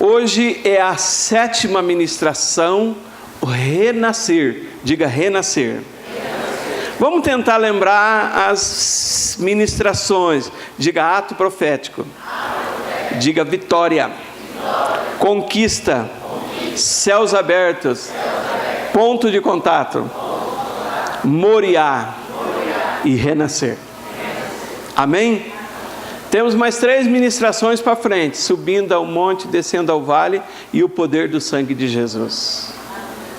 Hoje é a 7ª ministração, o renascer. Diga renascer. Vamos tentar lembrar as ministrações. Diga ato profético. Diga vitória. Conquista. Céus abertos. Ponto de contato. Moriá. E renascer. Amém? Temos mais 3 ministrações para frente. Subindo ao monte, descendo ao vale. E o poder do sangue de Jesus.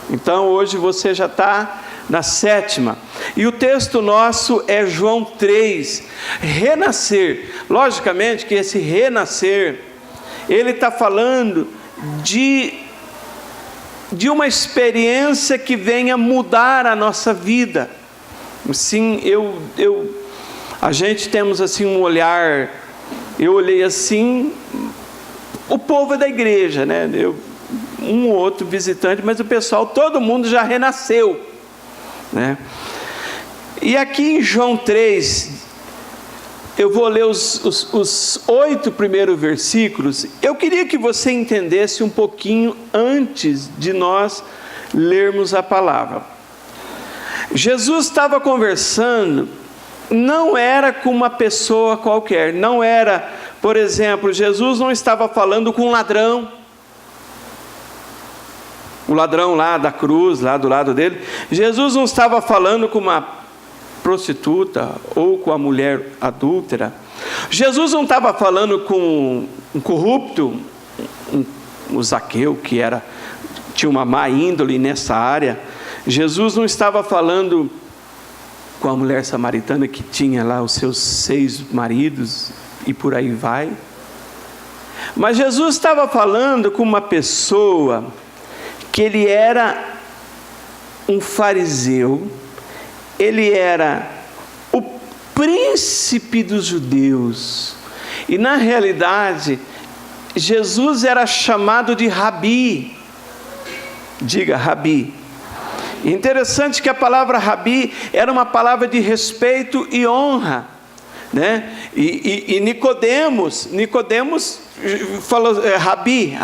Então hoje você já está na 7ª. E o texto nosso é João 3. Renascer. Logicamente que esse renascer, ele está falando de uma experiência que venha mudar a nossa vida. Sim, a gente temos assim um olhar, eu olhei assim, o povo é da igreja, né? Um ou outro visitante, mas o pessoal, todo mundo já renasceu, né? E aqui em João 3, eu vou ler os 8 primeiros versículos. Eu queria que você entendesse um pouquinho antes de nós lermos a palavra. Jesus estava conversando, não era com uma pessoa qualquer, não era, por exemplo, Jesus não estava falando com um ladrão, o ladrão lá da cruz, lá do lado dele. Jesus não estava falando com uma prostituta ou com a mulher adúltera. Jesus não estava falando com um corrupto, o Zaqueu, que tinha uma má índole nessa área. Jesus não estava falando com a mulher samaritana que tinha lá os seus 6 maridos e por aí vai. Mas Jesus estava falando com uma pessoa que ele era um fariseu, ele era o príncipe dos judeus, e na realidade, Jesus era chamado de Rabi. Diga Rabi. Interessante que a palavra Rabi era uma palavra de respeito e honra, né? E Nicodemos falou Rabi.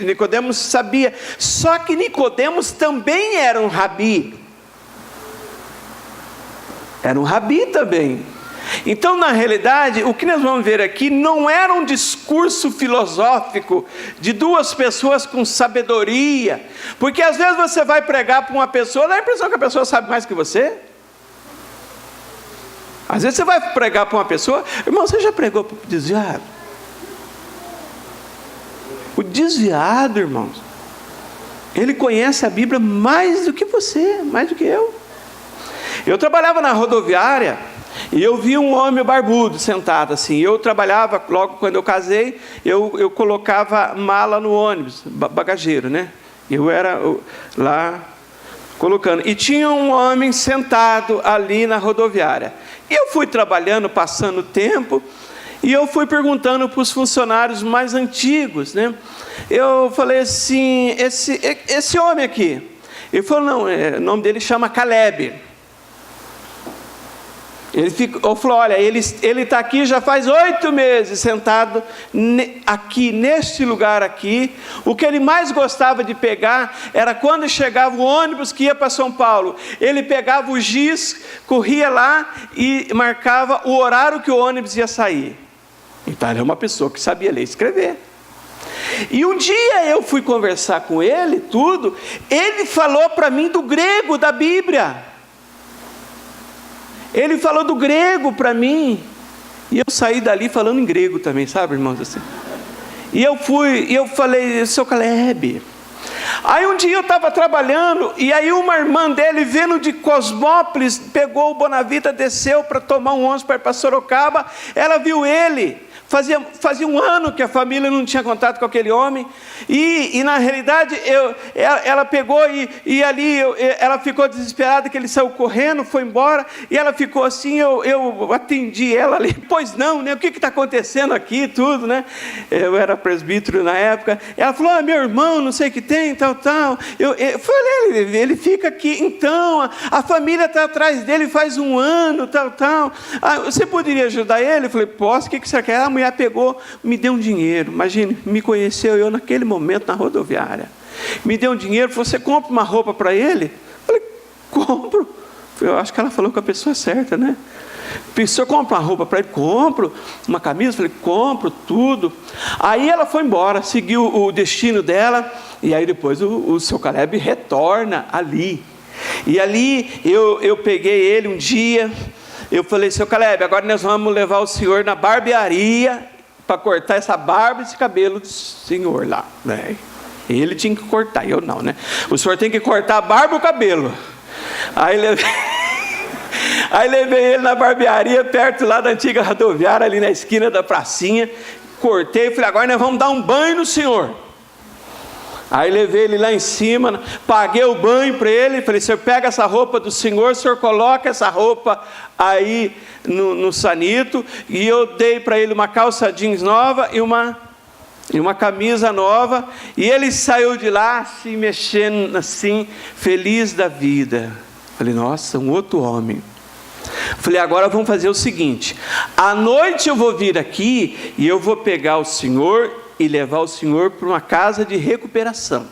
Nicodemos sabia, só que Nicodemos também era um Rabi. Era um Rabi também. Então, na realidade, o que nós vamos ver aqui não era um discurso filosófico de 2 pessoas com sabedoria, porque às vezes você vai pregar para uma pessoa, dá a impressão que a pessoa sabe mais que você. Às vezes você vai pregar para uma pessoa, irmão, você já pregou para o desviado? O desviado, irmãos, ele conhece a Bíblia mais do que você, mais do que eu. Eu trabalhava na rodoviária e eu vi um homem barbudo sentado assim. Eu trabalhava, logo quando eu casei, eu colocava mala no ônibus, bagageiro, né? Eu era lá colocando. E tinha um homem sentado ali na rodoviária. E eu fui trabalhando, passando tempo, e eu fui perguntando para os funcionários mais antigos, né? Eu falei assim, esse homem aqui. Ele falou, não, o nome dele chama Caleb. Ele falou, olha, ele está aqui já faz 8 meses, sentado aqui, neste lugar aqui. O que ele mais gostava de pegar, era quando chegava o ônibus que ia para São Paulo. Ele pegava o giz, corria lá e marcava o horário que o ônibus ia sair. Então ele é uma pessoa que sabia ler e escrever. E um dia eu fui conversar com ele, ele falou para mim do grego da Bíblia. Ele falou do grego para mim, e eu saí dali falando em grego também, sabe, irmãos, assim. E eu falei, seu Caleb. Aí um dia eu estava trabalhando, e aí uma irmã dele, vendo de Cosmópolis, pegou o Bonavita, desceu para tomar um ônibus para ir para Sorocaba. Ela viu ele. Fazia um ano que a família não tinha contato com aquele homem, e na realidade ela pegou e ali ela ficou desesperada, que ele saiu correndo, foi embora, e ela ficou assim, eu atendi ela ali, pois não, né? O que está acontecendo aqui, tudo, né? Eu era presbítero na época. Ela falou, meu irmão, não sei o que tem, tal. Eu falei, ele fica aqui, então, a família está atrás dele faz um ano, tal. Você poderia ajudar ele? Eu falei, posso, o que você quer? mulher pegou, me deu um dinheiro. Imagine, me conheceu eu naquele momento na rodoviária. Me deu um dinheiro, você compra uma roupa para ele? Eu falei, compro. Eu acho que ela falou com a pessoa certa, né? O senhor compra uma roupa para ele? Compro. Uma camisa? Falei, compro, tudo. Aí ela foi embora, seguiu o destino dela, e aí depois o seu Caleb retorna ali. E ali eu peguei ele um dia, eu falei, seu Caleb, agora nós vamos levar o senhor na barbearia para cortar essa barba e esse cabelo do senhor lá, né? Ele tinha que cortar, eu não, né? O senhor tem que cortar a barba e o cabelo. Aí levei ele na barbearia, perto lá da antiga rodoviária, ali na esquina da pracinha, cortei e falei, agora nós vamos dar um banho no senhor. Aí levei ele lá em cima, paguei o banho para ele, falei, senhor, pega essa roupa do senhor, o senhor coloca essa roupa aí no sanito, e eu dei para ele uma calça jeans nova e uma camisa nova, e ele saiu de lá, assim, mexendo assim, feliz da vida. Falei, nossa, um outro homem. Falei, agora vamos fazer o seguinte, à noite eu vou vir aqui, e eu vou pegar o senhor e levar o senhor para uma casa de recuperação.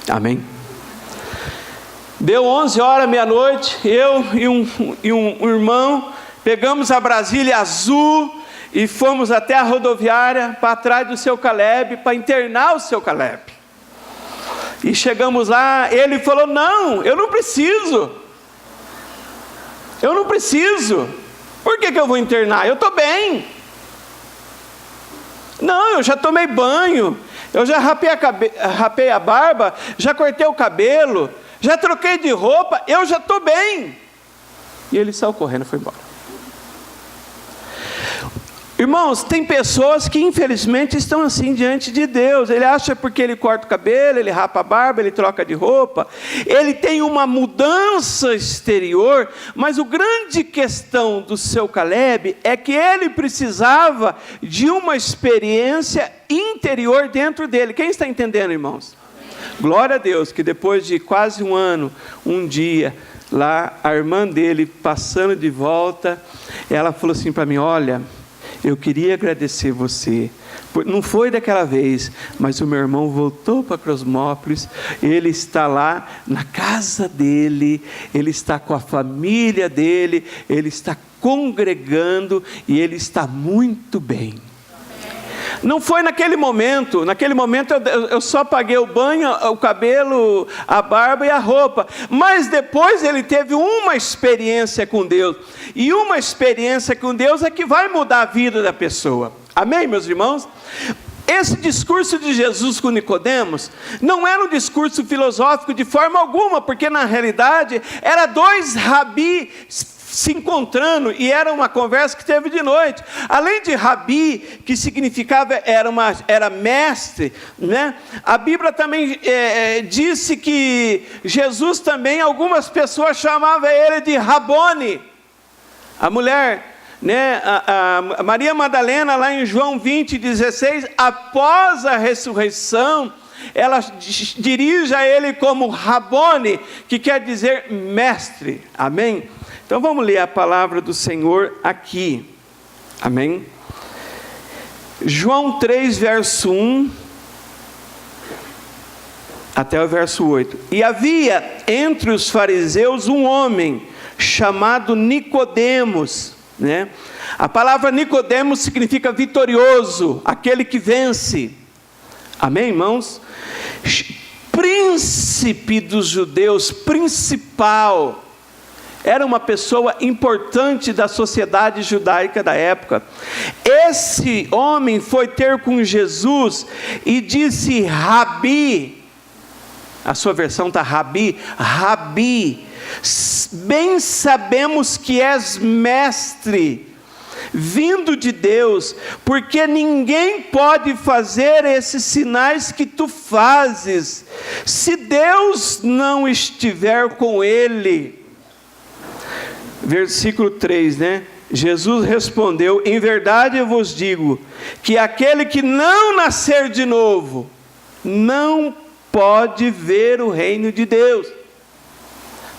Amém? Deu 11 horas, meia-noite, eu e um irmão, pegamos a Brasília azul, e fomos até a rodoviária, para trás do seu Caleb, para internar o seu Caleb. E chegamos lá, ele falou, não, eu não preciso. Por que eu vou internar? Eu estou bem. Não, eu já tomei banho, eu já rapei a barba, já cortei o cabelo, já troquei de roupa, eu já estou bem. E ele saiu correndo e foi embora. Irmãos, tem pessoas que infelizmente estão assim diante de Deus. Ele acha porque ele corta o cabelo, ele rapa a barba, ele troca de roupa, ele tem uma mudança exterior, mas a grande questão do seu Caleb é que ele precisava de uma experiência interior dentro dele. Quem está entendendo, irmãos? Glória a Deus, que depois de quase um ano, um dia, lá a irmã dele passando de volta, ela falou assim para mim, olha, eu queria agradecer você, não foi daquela vez, mas o meu irmão voltou para Cosmópolis, ele está lá na casa dele, ele está com a família dele, ele está congregando e ele está muito bem. Não foi naquele momento eu só paguei o banho, o cabelo, a barba e a roupa, mas depois ele teve uma experiência com Deus, e uma experiência com Deus é que vai mudar a vida da pessoa, amém, meus irmãos? Esse discurso de Jesus com Nicodemos não era um discurso filosófico de forma alguma, porque na realidade era dois rabis se encontrando, e era uma conversa que teve de noite. Além de rabi, que significava era mestre, né? A Bíblia também disse que Jesus também, algumas pessoas chamavam ele de Rabone. A mulher, né, a Maria Madalena, lá em João 20:16, após a ressurreição, ela dirige a ele como Rabone, que quer dizer mestre, amém? Então vamos ler a palavra do Senhor aqui, amém? João 3, verso 1, até o verso 8. E havia entre os fariseus um homem, chamado Nicodemos, né? A palavra Nicodemos significa vitorioso, aquele que vence, amém, irmãos? Príncipe dos judeus, principal, era uma pessoa importante da sociedade judaica da época. Esse homem foi ter com Jesus e disse, Rabi, a sua versão está Rabi, Rabi, bem sabemos que és mestre, vindo de Deus, porque ninguém pode fazer esses sinais que tu fazes, se Deus não estiver com ele. Versículo 3, né? Jesus respondeu, em verdade eu vos digo, que aquele que não nascer de novo, não pode ver o reino de Deus.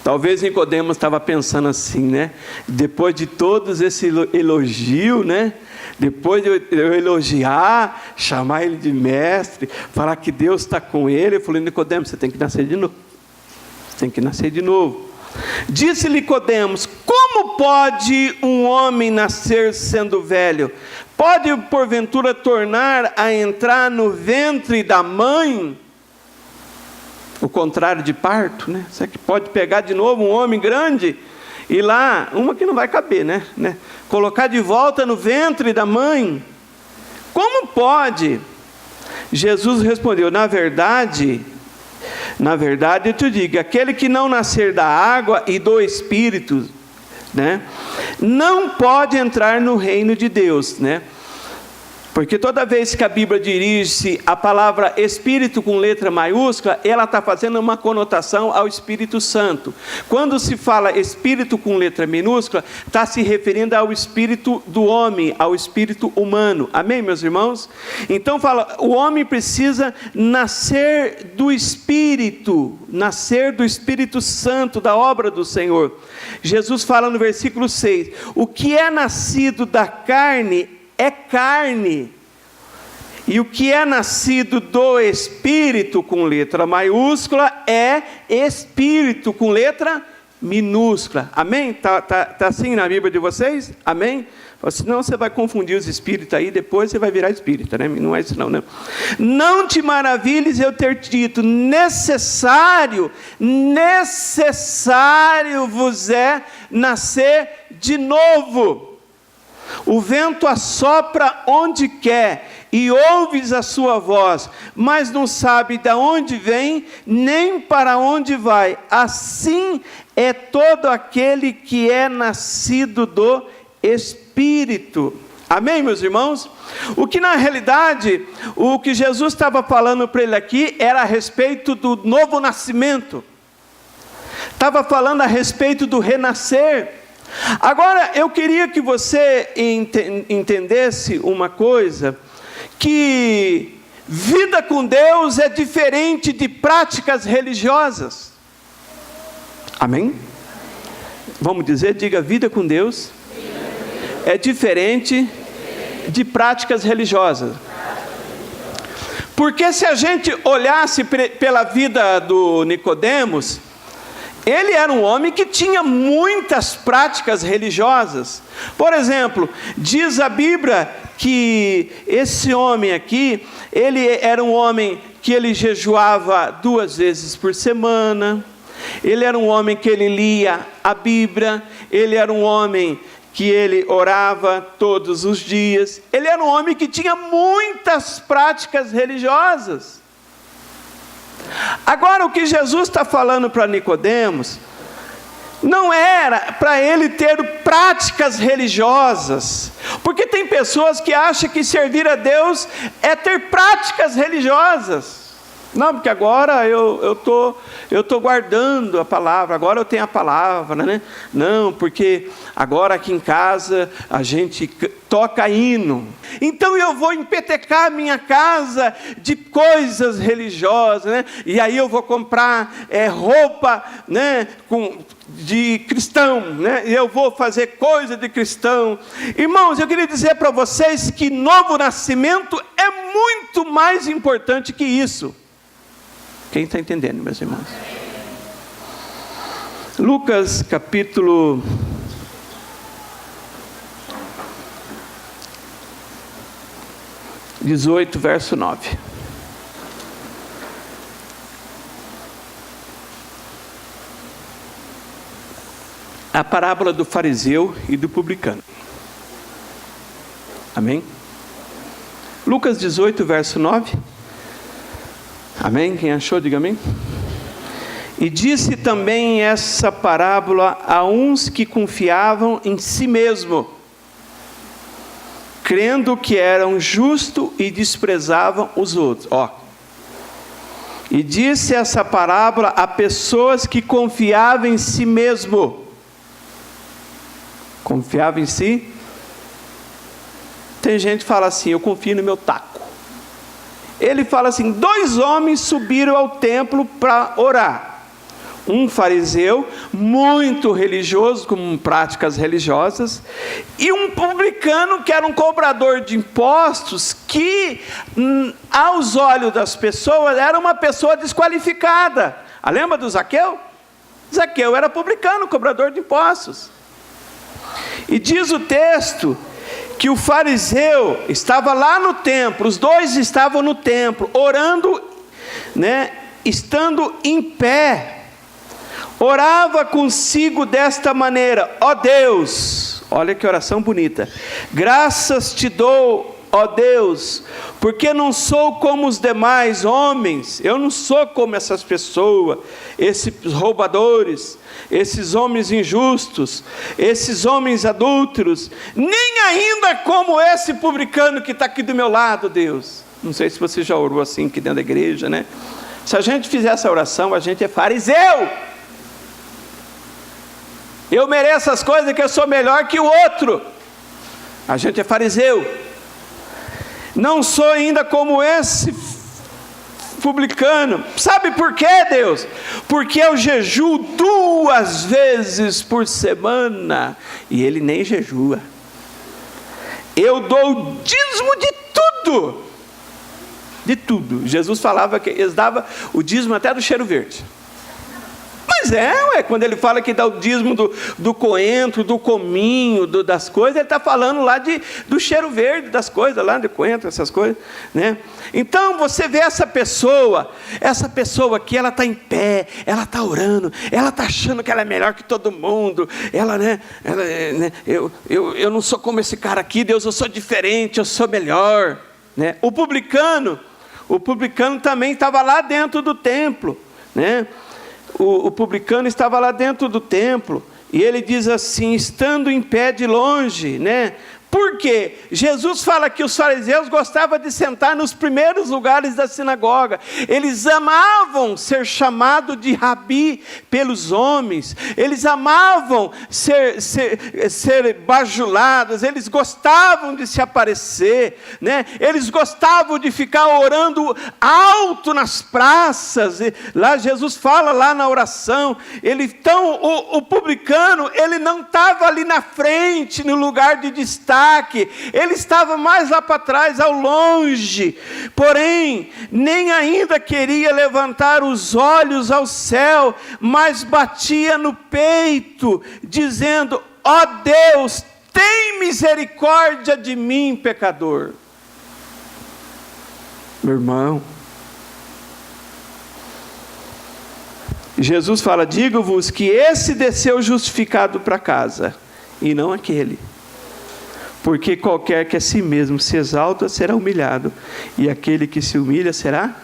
Talvez Nicodemos estava pensando assim, né? Depois de todos esse elogio, né? Depois de eu elogiar, chamar ele de mestre, falar que Deus está com ele, eu falei: Nicodemos, você tem que nascer de novo. Você tem que nascer de novo. Disse Nicodemos: como pode um homem nascer sendo velho? Pode porventura tornar a entrar no ventre da mãe? O contrário de parto, né? Você que pode pegar de novo um homem grande e lá, uma que não vai caber, né? Colocar de volta no ventre da mãe. Como pode? Jesus respondeu: na verdade eu te digo, aquele que não nascer da água e do Espírito, né, não pode entrar no reino de Deus, né? Porque toda vez que a Bíblia dirige-se a palavra Espírito com letra maiúscula, ela está fazendo uma conotação ao Espírito Santo. Quando se fala Espírito com letra minúscula, está se referindo ao Espírito do homem, ao Espírito humano. Amém, meus irmãos? Então fala, o homem precisa nascer do Espírito Santo, da obra do Senhor. Jesus fala no versículo 6, o que é nascido da carne é carne, e o que é nascido do Espírito com letra maiúscula é Espírito com letra minúscula. Amém? Tá assim na Bíblia de vocês? Amém? Senão você vai confundir os espíritos aí, depois você vai virar espírita, né? Não é isso não, né? Não te maravilhes eu ter dito, necessário vos é nascer de novo. O vento assopra onde quer, e ouves a sua voz, mas não sabe de onde vem, nem para onde vai. Assim é todo aquele que é nascido do Espírito. Amém, meus irmãos? O que na realidade, o que Jesus estava falando para ele aqui, era a respeito do novo nascimento. Estava falando a respeito do renascer. Agora, eu queria que você entendesse uma coisa, que vida com Deus é diferente de práticas religiosas. Amém? Vamos dizer, diga, vida com Deus é diferente de práticas religiosas. Porque se a gente olhasse pela vida do Nicodemos, ele era um homem que tinha muitas práticas religiosas. Por exemplo, diz a Bíblia que esse homem aqui, ele era um homem que ele jejuava 2 vezes por semana, ele era um homem que ele lia a Bíblia, ele era um homem que ele orava todos os dias, ele era um homem que tinha muitas práticas religiosas. Agora, o que Jesus está falando para Nicodemos, não era para ele ter práticas religiosas, porque tem pessoas que acham que servir a Deus é ter práticas religiosas. Não, porque agora eu tô guardando a palavra, agora eu tenho a palavra, né? Não, porque agora aqui em casa a gente toca hino. Então eu vou empetecar minha casa de coisas religiosas, né? E aí eu vou comprar roupa, né? De cristão, né? Eu vou fazer coisa de cristão. Irmãos, eu queria dizer para vocês que novo nascimento é muito mais importante que isso. Quem está entendendo, meus irmãos? Lucas capítulo 18, verso 9. A parábola do fariseu e do publicano. Amém? Lucas 18, verso 9. Amém? Quem achou, diga amém. E disse também essa parábola a uns que confiavam em si mesmo, crendo que eram justos e desprezavam os outros. E disse essa parábola a pessoas que confiavam em si mesmo. Confiava em si. Tem gente que fala assim, eu confio no meu taco. Ele fala assim, 2 homens subiram ao templo para orar. um fariseu muito religioso, com práticas religiosas, e um publicano que era um cobrador de impostos, que aos olhos das pessoas era uma pessoa desqualificada. Lembra do Zaqueu? Zaqueu era publicano, cobrador de impostos. E diz o texto que o fariseu estava lá no templo, os dois estavam no templo, orando, estando em pé. Orava consigo desta maneira: ó Deus, olha que oração bonita, graças te dou, ó Deus, porque não sou como os demais homens, eu não sou como essas pessoas, esses roubadores, esses homens injustos, esses homens adúlteros, nem ainda como esse publicano que está aqui do meu lado, Deus. Não sei se você já orou assim aqui dentro da igreja, né? Se a gente fizer essa oração, a gente é fariseu. Eu mereço as coisas que eu sou melhor que o outro. A gente é fariseu. Não sou ainda como esse publicano. Sabe por quê, Deus? Porque eu jejuo 2 vezes por semana. E ele nem jejua. Eu dou dízimo de tudo. De tudo. Jesus falava que eles davam o dízimo até do cheiro verde. Mas quando ele fala que dá o dízimo do coentro, do cominho, das coisas, ele está falando lá do cheiro verde das coisas, lá de coentro, essas coisas, né? Então você vê essa pessoa aqui, ela está em pé, ela está orando, ela está achando que ela é melhor que todo mundo, eu não sou como esse cara aqui, Deus, eu sou diferente, eu sou melhor, né? O publicano também estava lá dentro do templo, né? O publicano estava lá dentro do templo, e ele diz assim, estando em pé de longe, né? Por quê? Jesus fala que os fariseus gostavam de sentar nos primeiros lugares da sinagoga. Eles amavam ser chamados de rabi pelos homens. Eles amavam ser bajulados. Eles gostavam de se aparecer, né? Eles gostavam de ficar orando alto nas praças. E lá Jesus fala lá na oração. Então o publicano, ele não estava ali na frente, no lugar de destaque. Ele estava mais lá para trás, ao longe, porém, nem ainda queria levantar os olhos ao céu, mas batia no peito, dizendo: ó Deus, tem misericórdia de mim, pecador. Meu irmão, Jesus fala: digo-vos que esse desceu justificado para casa, e não aquele. Porque qualquer que a si mesmo se exalta será humilhado, e aquele que se humilha será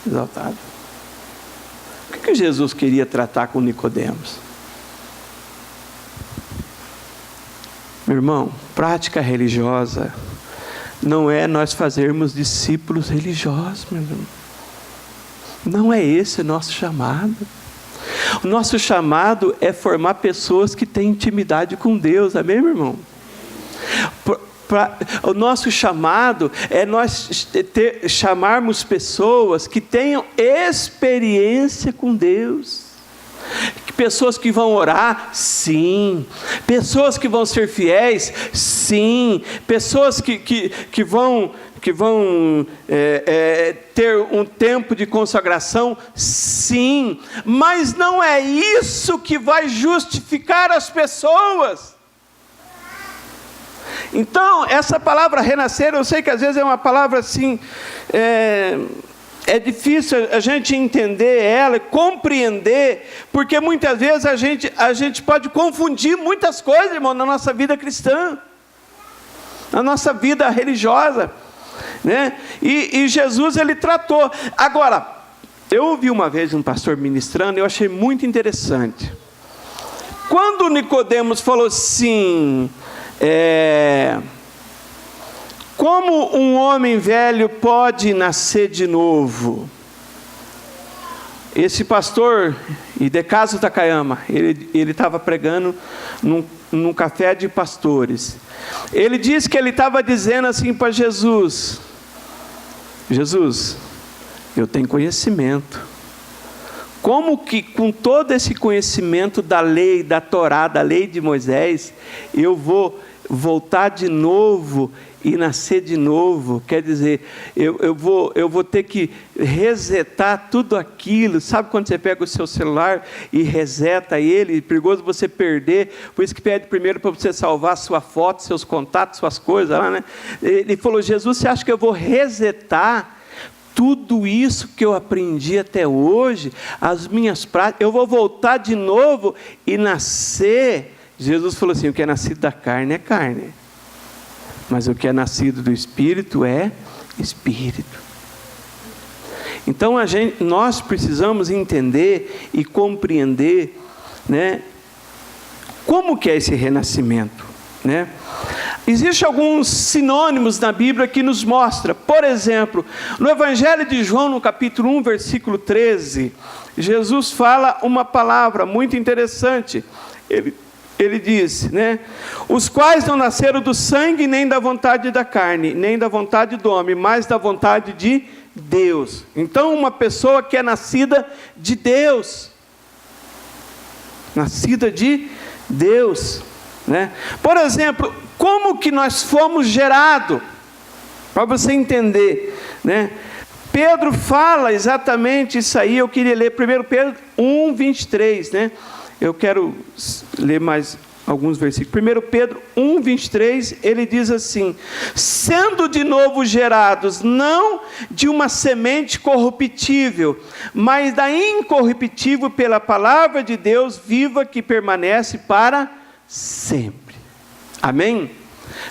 exaltado. O que Jesus queria tratar com Nicodemos? Meu irmão, prática religiosa não é nós fazermos discípulos religiosos, meu irmão. Não é esse o nosso chamado. O nosso chamado é formar pessoas que têm intimidade com Deus, amém, meu irmão? O nosso chamado é nós chamarmos pessoas que tenham experiência com Deus. Pessoas que vão orar, sim. Pessoas que vão ser fiéis, sim. Pessoas que vão ter um tempo de consagração, sim. Mas não é isso que vai justificar as pessoas. Então, essa palavra renascer, eu sei que às vezes é uma palavra assim, é difícil a gente entender ela, compreender, porque muitas vezes a gente pode confundir muitas coisas, irmão, na nossa vida cristã, na nossa vida religiosa, né? E Jesus, ele tratou. Agora, eu ouvi uma vez um pastor ministrando, eu achei muito interessante. Quando Nicodemos falou assim, como um homem velho pode nascer de novo? Esse pastor, Idecaso Takayama, ele estava pregando num café de pastores. Ele disse que ele estava dizendo assim para Jesus: Jesus, eu tenho conhecimento. Como que com todo esse conhecimento da lei, da Torá, da lei de Moisés, eu vou voltar de novo e nascer de novo? Quer dizer, eu vou ter que resetar tudo aquilo. Sabe quando você pega o seu celular e reseta ele? É perigoso você perder, por isso que pede primeiro para você salvar sua foto, seus contatos, suas coisas lá, né? Ele falou: Jesus, você acha que eu vou resetar tudo isso que eu aprendi até hoje, as minhas práticas? Eu vou voltar de novo e nascer? Jesus falou assim: o que é nascido da carne é carne, mas o que é nascido do Espírito é Espírito. Então nós precisamos entender e compreender, né, como que é esse renascimento, né? Existem alguns sinônimos na Bíblia que nos mostra. Por exemplo, no Evangelho de João, no capítulo 1, versículo 13, Jesus fala uma palavra muito interessante. Ele diz, né? Os quais não nasceram do sangue, nem da vontade da carne, nem da vontade do homem, mas da vontade de Deus. Então, uma pessoa que é nascida de Deus, nascida de Deus, né? Por exemplo, como que nós fomos gerados? Para você entender, né? Pedro fala exatamente isso aí. Eu queria ler 1 Pedro 1, 23, né? Eu quero ler mais alguns versículos. 1 Pedro 1, 23, ele diz assim: sendo de novo gerados, não de uma semente corruptível, mas da incorruptível pela palavra de Deus viva, que permanece para sempre. Amém?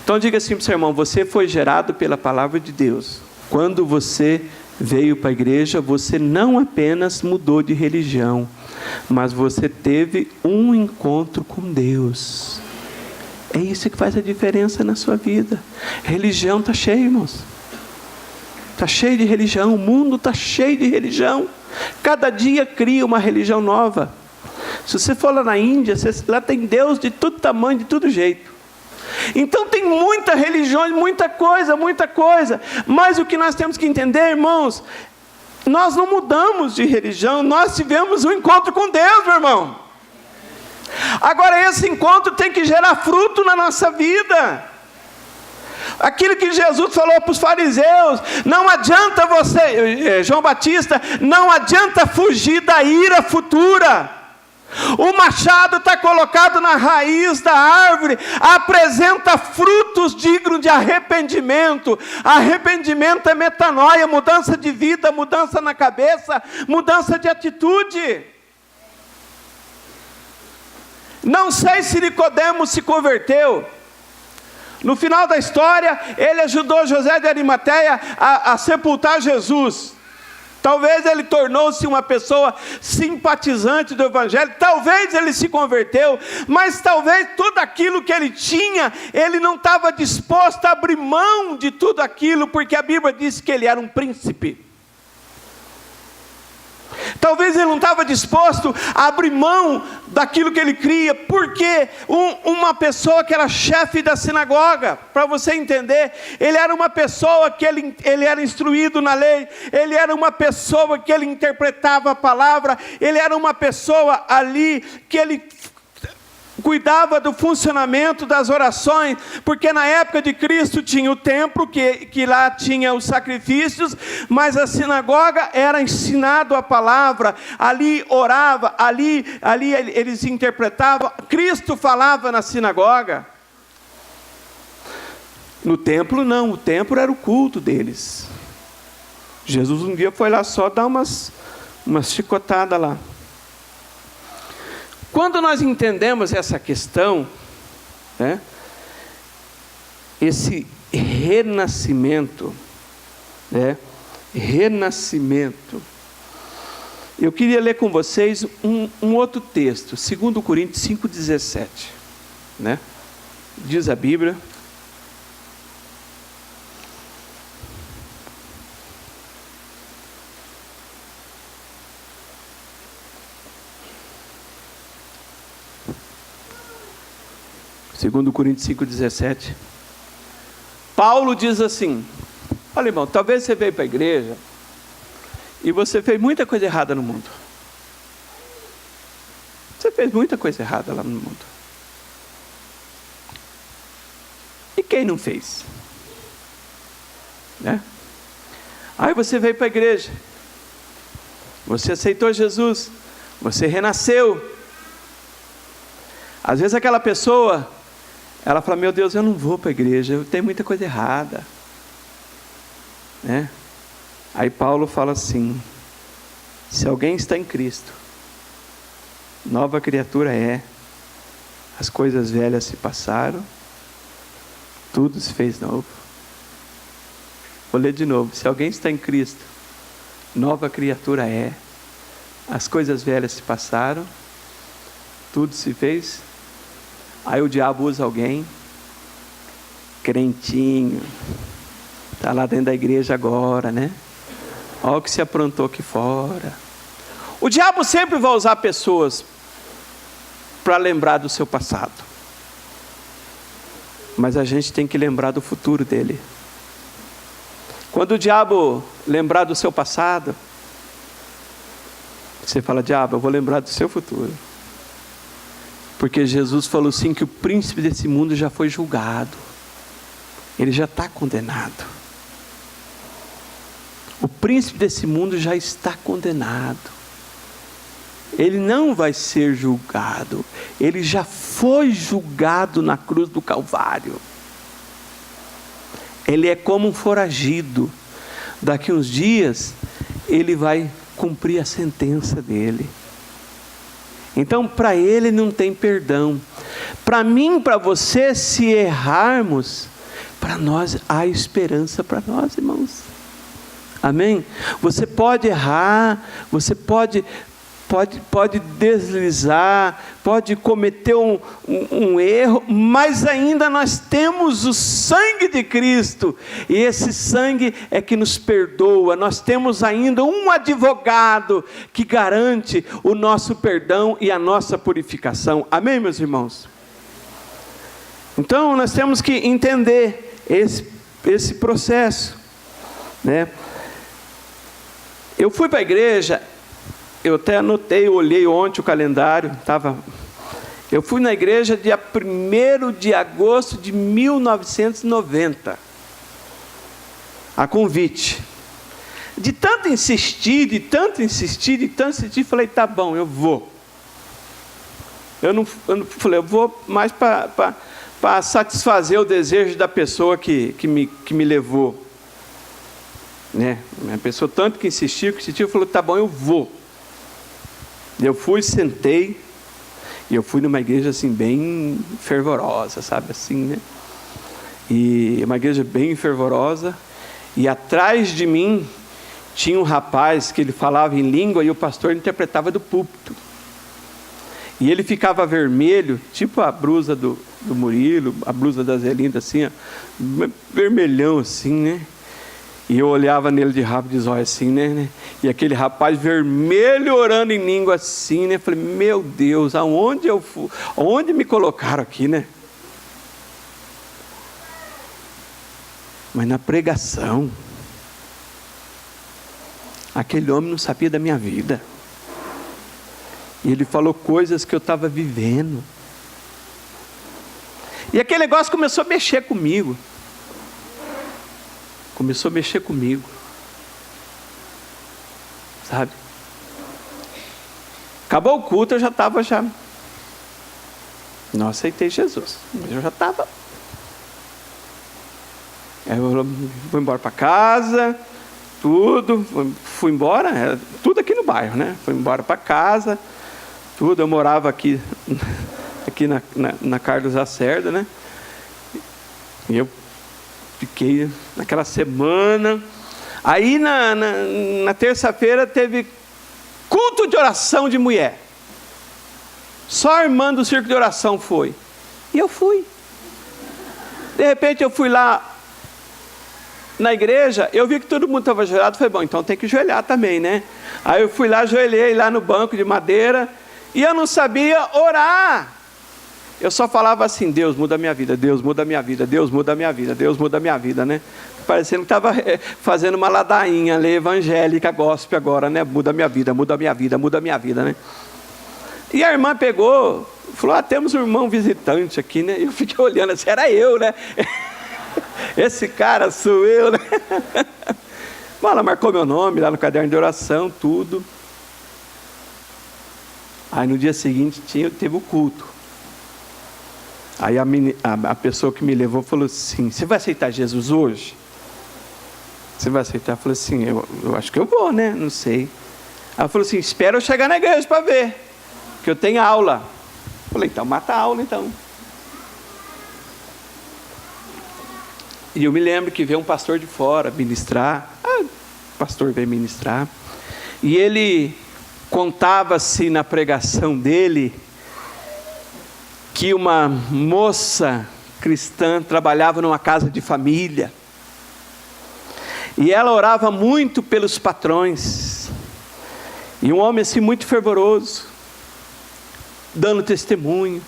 Então diga assim para o seu irmão: você foi gerado pela palavra de Deus. Quando você veio para a igreja, você não apenas mudou de religião, mas você teve um encontro com Deus. É isso que faz a diferença na sua vida. Religião está cheia, irmãos. Está cheio de religião. O mundo está cheio de religião. Cada dia cria uma religião nova. Se você for lá na Índia, lá tem Deus de todo tamanho, de todo jeito. Então tem muita religião, muita coisa. Mas o que nós temos que entender, irmãos, nós não mudamos de religião, nós tivemos um encontro com Deus, meu irmão. Agora esse encontro tem que gerar fruto na nossa vida. Aquilo que Jesus falou para os fariseus: não adianta você, João Batista, não adianta fugir da ira futura. O machado está colocado na raiz da árvore, apresenta frutos dignos de arrependimento. Arrependimento é metanoia, mudança de vida, mudança na cabeça, mudança de atitude. Não sei se Nicodemo se converteu. No final da história, ele ajudou José de Arimateia a sepultar Jesus. Talvez ele tornou-se uma pessoa simpatizante do Evangelho, talvez ele se converteu, mas talvez tudo aquilo que ele tinha, ele não estava disposto a abrir mão de tudo aquilo, porque a Bíblia diz que ele era um príncipe. Talvez ele não estava disposto a abrir mão daquilo que ele cria, porque uma pessoa que era chefe da sinagoga, para você entender, ele era uma pessoa que ele era instruído na lei, ele era uma pessoa que ele interpretava a palavra, ele era uma pessoa ali que ele cuidava do funcionamento das orações, porque na época de Cristo tinha o templo, que lá tinha os sacrifícios, mas a sinagoga era ensinado a palavra, ali orava, ali eles interpretavam, Cristo falava na sinagoga. No templo não, o templo era o culto deles. Jesus um dia foi lá só dar umas chicotadas lá. Quando nós entendemos essa questão, né, esse renascimento, eu queria ler com vocês um outro texto, 2 Coríntios 5,17, né? Diz a Bíblia: Segundo Coríntios 5,17, Paulo diz assim: olha, irmão, talvez você veio para a igreja e você fez muita coisa errada no mundo. fez muita coisa errada lá no mundo. E quem não fez? Né? Aí você veio para a igreja, você aceitou Jesus, você renasceu. Às vezes aquela pessoa, ela fala, meu Deus, eu não vou para a igreja, eu tenho muita coisa errada. Né? Aí Paulo fala assim, se alguém está em Cristo, nova criatura é, as coisas velhas se passaram, tudo se fez novo. Vou ler de novo, se alguém está em Cristo, nova criatura é, as coisas velhas se passaram, tudo se fez. Aí o diabo usa alguém, crentinho, está lá dentro da igreja agora, né? Olha o que se aprontou aqui fora. O diabo sempre vai usar pessoas para lembrar do seu passado. Mas a gente tem que lembrar do futuro dele. Quando o diabo lembrar do seu passado, você fala, diabo, eu vou lembrar do seu futuro. Porque Jesus falou assim, que o príncipe desse mundo já foi julgado. Ele já está condenado. O príncipe desse mundo já está condenado. Ele não vai ser julgado. Ele já foi julgado na cruz do Calvário. Ele é como um foragido. Daqui uns dias, ele vai cumprir a sentença dele. Então, para ele não tem perdão. Para mim, para você, se errarmos, para nós há esperança para nós, irmãos. Amém? Você pode errar, você pode deslizar, pode cometer um erro, mas ainda nós temos o sangue de Cristo, e esse sangue é que nos perdoa. Nós temos ainda um advogado que garante o nosso perdão e a nossa purificação. Amém, meus irmãos? Então nós temos que entender esse processo, né? Eu fui para a igreja, eu até anotei, eu olhei ontem o calendário, eu fui na igreja dia 1º de agosto de 1990, a convite. De tanto insistir, falei, tá bom, eu vou. Eu não falei, eu vou mais para satisfazer o desejo da pessoa que me levou. Né? A pessoa tanto que insistiu, falou, tá bom, eu vou. Eu fui, sentei, e eu fui numa igreja assim, bem fervorosa, sabe assim, né? E uma igreja bem fervorosa, e atrás de mim, tinha um rapaz que ele falava em língua, e o pastor interpretava do púlpito. E ele ficava vermelho, tipo a blusa do Murilo, a blusa da Zelinda, assim, ó, vermelhão assim, né? E eu olhava nele de rabo de zóio assim, né? E aquele rapaz vermelho orando em língua assim, né? Falei, meu Deus, aonde eu fui? Aonde me colocaram aqui, né? Mas na pregação, aquele homem não sabia da minha vida. E ele falou coisas que eu estava vivendo. E aquele negócio começou a mexer comigo. Sabe? Acabou o culto, eu já estava não aceitei Jesus, mas eu já estava. Eu fui embora para casa, fui embora, tudo aqui no bairro, né? Fui embora para casa, tudo, eu morava aqui na Carlos Lacerda, né? E eu fiquei naquela semana. Aí na terça-feira teve culto de oração de mulher. Só a irmã do circo de oração foi. E eu fui. De repente eu fui lá na igreja, eu vi que todo mundo estava ajoelhado. Falei, bom, então tem que ajoelhar também, né? Aí eu fui lá, ajoelhei lá no banco de madeira. E eu não sabia orar. Eu só falava assim, Deus muda a minha vida, Deus muda a minha vida, Deus muda a minha vida, Deus muda a minha vida, né? Parecendo que estava fazendo uma ladainha evangélica, gospel agora, né? Muda a minha vida, muda a minha vida, muda a minha vida, né? E a irmã pegou, falou, temos um irmão visitante aqui, né? Eu fiquei olhando assim, era eu, né? Esse cara sou eu, né? Bom, ela marcou meu nome lá no caderno de oração, tudo. Aí no dia seguinte teve o culto. Aí a pessoa que me levou falou assim, você vai aceitar Jesus hoje? Você vai aceitar? Eu falei assim, eu acho que eu vou, né? Não sei. Ela falou assim, espera eu chegar na igreja para ver, que eu tenho aula. Eu falei, então mata a aula então. E eu me lembro que veio um pastor de fora ministrar. O pastor veio ministrar. E ele contava-se na pregação dele que uma moça cristã trabalhava numa casa de família. E ela orava muito pelos patrões. E um homem assim muito fervoroso, dando testemunho.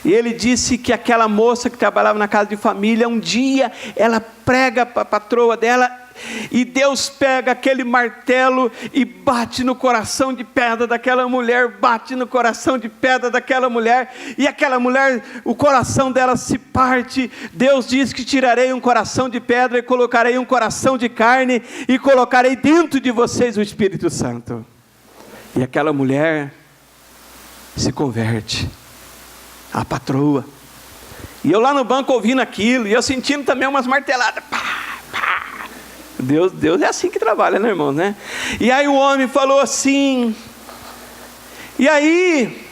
E ele disse que aquela moça que trabalhava na casa de família, um dia ela prega para a patroa dela, e Deus pega aquele martelo e bate no coração de pedra daquela mulher, bate no coração de pedra daquela mulher, e aquela mulher, o coração dela se parte. Deus diz que tirarei um coração de pedra e colocarei um coração de carne, e colocarei dentro de vocês o Espírito Santo. E aquela mulher se converte, a patroa. E eu lá no banco ouvindo aquilo, e eu sentindo também umas marteladas. Pá, pá. Deus é assim que trabalha, né, irmão, né? E aí o homem falou assim, e aí,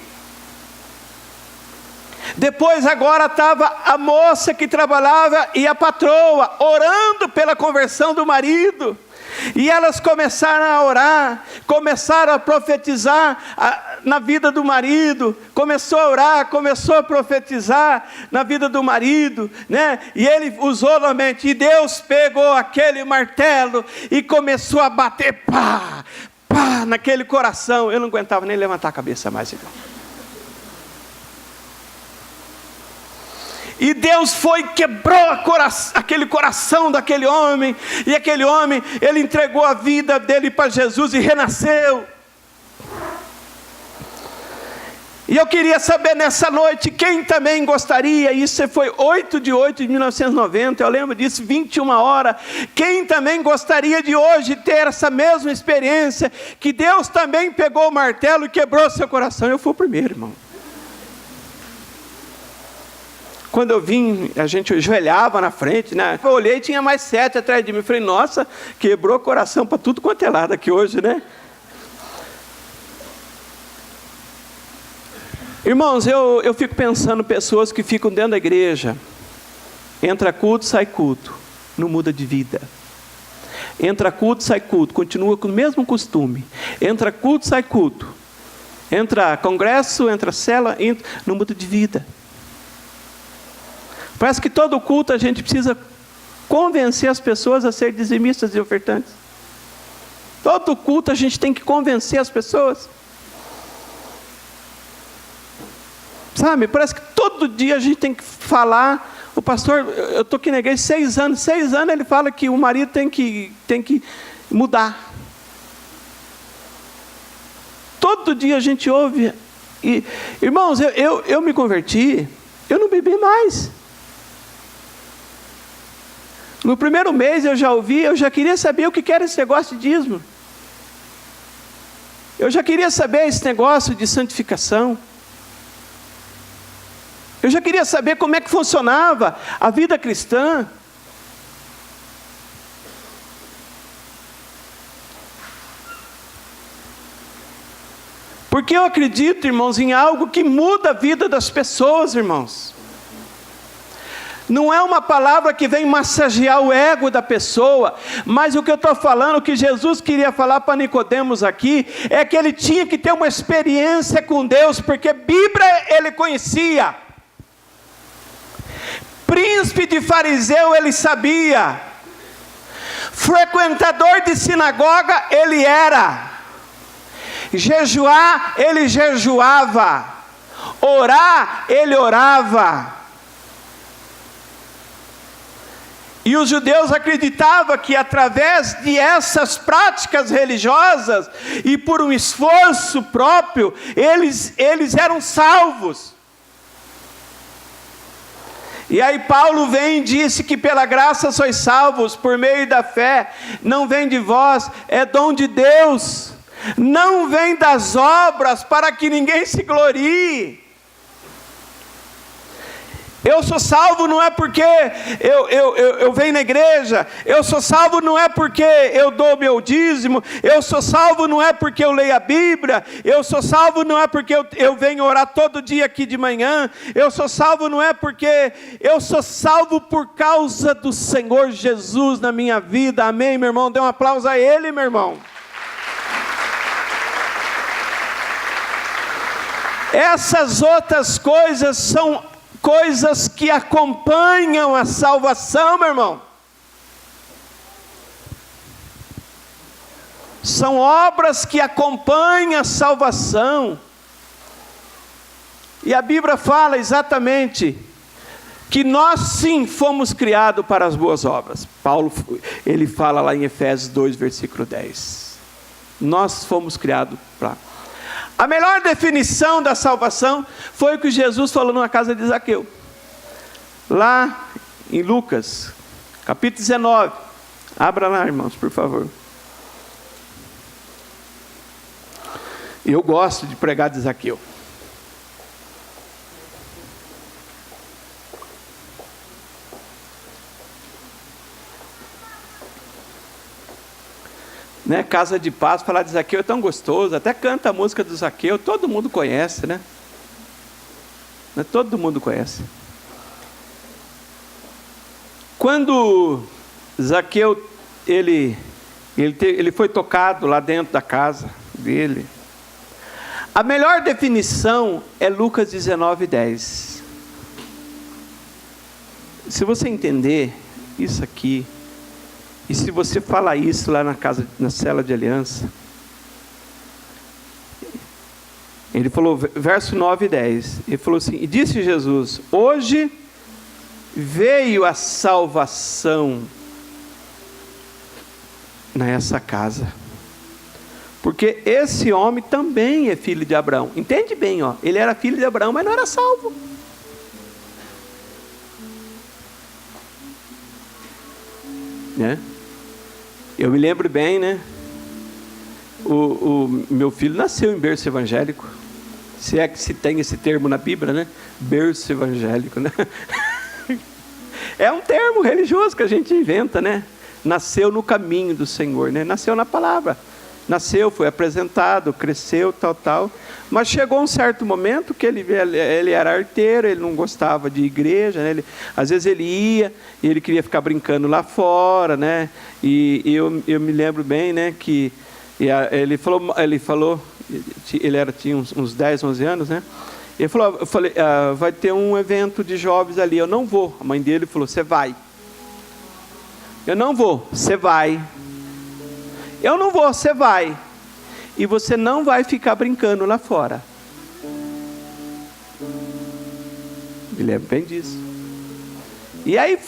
depois agora estava a moça que trabalhava e a patroa, orando pela conversão do marido. E elas começaram a orar, começaram a profetizar na vida do marido, começou a orar, começou a profetizar na vida do marido, né? E ele usou novamente, e Deus pegou aquele martelo e começou a bater, pá, pá, naquele coração. Eu não aguentava nem levantar a cabeça mais, irmão. E Deus quebrou aquele coração daquele homem, e aquele homem, ele entregou a vida dele para Jesus e renasceu. E eu queria saber nessa noite, quem também gostaria, isso foi 8/8/1990, eu lembro disso, 21h, quem também gostaria de hoje ter essa mesma experiência, que Deus também pegou o martelo e quebrou seu coração? Eu fui o primeiro, irmão. Quando eu vim, a gente ajoelhava na frente, né? Eu olhei e tinha mais 7 atrás de mim. Eu falei, nossa, quebrou o coração para tudo quanto é lado aqui hoje, né? Irmãos, eu fico pensando, pessoas que ficam dentro da igreja, entra culto, sai culto, não muda de vida. Entra culto, sai culto, continua com o mesmo costume. Entra culto, sai culto. Entra congresso, entra cela, não muda de vida. Parece que todo culto a gente precisa convencer as pessoas a ser dizimistas e ofertantes. Todo culto a gente tem que convencer as pessoas. Sabe, parece que todo dia a gente tem que falar. O pastor, eu estou aqui na igreja 6 anos. 6 anos ele fala que o marido tem que mudar. Todo dia a gente ouve. E, irmãos, eu me converti, eu não bebi mais. No primeiro mês eu já ouvi, eu já queria saber o que era esse negócio de dízimo. Eu já queria saber esse negócio de santificação. Eu já queria saber como é que funcionava a vida cristã. Porque eu acredito, irmãos, em algo que muda a vida das pessoas, irmãos. Não é uma palavra que vem massagear o ego da pessoa, mas o que eu estou falando, o que Jesus queria falar para Nicodemos aqui, é que ele tinha que ter uma experiência com Deus, porque Bíblia ele conhecia. Príncipe de fariseu ele sabia. Frequentador de sinagoga ele era. Jejuar ele jejuava. Orar ele orava. E os judeus acreditavam que através de essas práticas religiosas e por um esforço próprio, eles eram salvos. E aí Paulo vem e disse que pela graça sois salvos por meio da fé, não vem de vós, é dom de Deus, não vem das obras para que ninguém se glorie. Eu sou salvo não é porque eu venho na igreja, eu sou salvo não é porque eu dou meu dízimo, eu sou salvo não é porque eu leio a Bíblia, eu sou salvo não é porque eu venho orar todo dia aqui de manhã, eu sou salvo não é porque eu sou salvo por causa do Senhor Jesus na minha vida, amém, meu irmão? Dê um aplauso a Ele, meu irmão. Essas outras coisas são coisas que acompanham a salvação, meu irmão. São obras que acompanham a salvação. E a Bíblia fala exatamente que nós sim fomos criados para as boas obras. Paulo, ele fala lá em Efésios 2, versículo 10. Nós fomos criados para... A melhor definição da salvação foi o que Jesus falou na casa de Zaqueu. Lá em Lucas, capítulo 19. Abra lá, irmãos, por favor. Eu gosto de pregar de Zaqueu. Né? Casa de Paz, falar de Zaqueu é tão gostoso, até canta a música do Zaqueu, todo mundo conhece, né? Todo mundo conhece. Quando Zaqueu, ele foi tocado lá dentro da casa dele, a melhor definição é Lucas 19, 10. Se você entender isso aqui, e se você falar isso lá na cela de aliança, ele falou, verso 9 e 10, ele falou assim, e disse Jesus, hoje veio a salvação nessa casa, porque esse homem também é filho de Abraão. Entende bem, ó, ele era filho de Abraão, mas não era salvo. Né? Eu me lembro bem, né? O meu filho nasceu em berço evangélico. Se é que se tem esse termo na Bíblia, né? Berço evangélico, né? É um termo religioso que a gente inventa, né? Nasceu no caminho do Senhor, né? Nasceu na palavra. Nasceu, foi apresentado, cresceu, tal. Mas chegou um certo momento que ele era arteiro, ele não gostava de igreja, né? Às vezes ele ia e ele queria ficar brincando lá fora, né? E eu me lembro bem, né? Que ele falou, ele tinha uns 10, 11 anos, né? Ele falou, eu falei, vai ter um evento de jovens ali, eu não vou. A mãe dele falou, você vai. Eu não vou, você vai. Eu não vou, você vai. E você não vai ficar brincando lá fora. Me lembro bem disso. E aí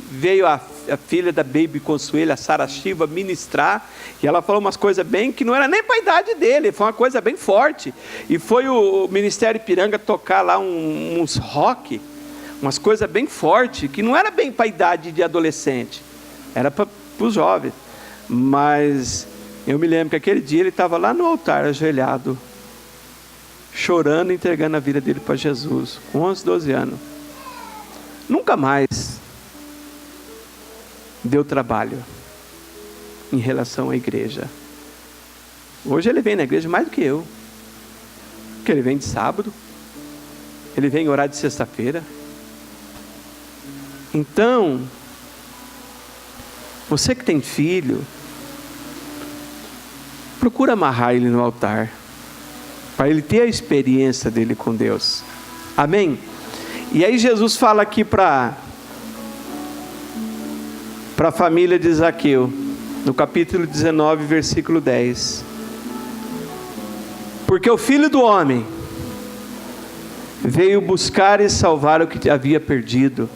veio a filha da Baby Consuelo, a Sara Shiva, ministrar, e ela falou umas coisas bem, que não era nem para a idade dele, foi uma coisa bem forte, e foi o Ministério Ipiranga tocar lá uns rock, umas coisas bem fortes, que não era bem para a idade de adolescente, era para os jovens. Mas eu me lembro que aquele dia ele estava lá no altar, ajoelhado, chorando, entregando a vida dele para Jesus, com 11, 12 anos. Nunca mais deu trabalho em relação à igreja. Hoje ele vem na igreja mais do que eu, porque ele vem de sábado, ele vem orar de sexta-feira. Então, você que tem filho, procura amarrar ele no altar, para ele ter a experiência dele com Deus. Amém? E aí Jesus fala aqui para a família de Zaqueu, no capítulo 19, versículo 10. Porque o Filho do Homem veio buscar e salvar o que havia perdido.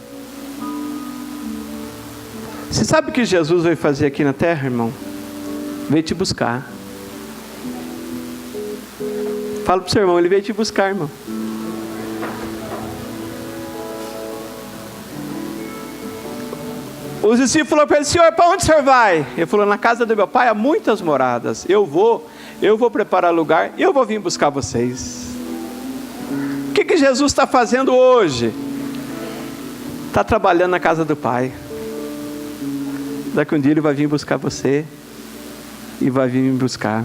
Você sabe o que Jesus veio fazer aqui na terra, irmão? Veio te buscar. Fala para o seu irmão, ele veio te buscar, irmão. Os discípulos falaram para ele: Senhor, para onde o senhor vai? Ele falou: na casa do meu pai há muitas moradas. Eu vou preparar lugar e eu vou vir buscar vocês. O que Jesus está fazendo hoje? Está trabalhando na casa do pai. Daqui um dia ele vai vir buscar você e vai vir me buscar.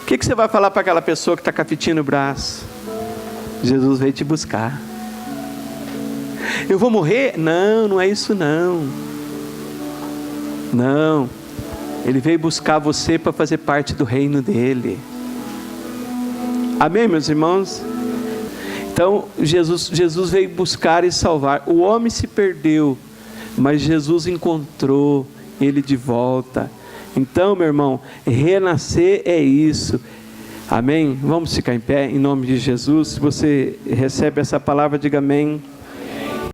O que você vai falar para aquela pessoa que está com a fitinha no braço? Jesus veio te buscar. Eu vou morrer? Não, não é isso não. Não. Ele veio buscar você para fazer parte do reino dele. Amém, meus irmãos? Então, Jesus veio buscar e salvar. O homem se perdeu, mas Jesus encontrou ele de volta. Então, meu irmão, renascer é isso. Amém? Vamos ficar em pé, em nome de Jesus. Se você recebe essa palavra, diga amém.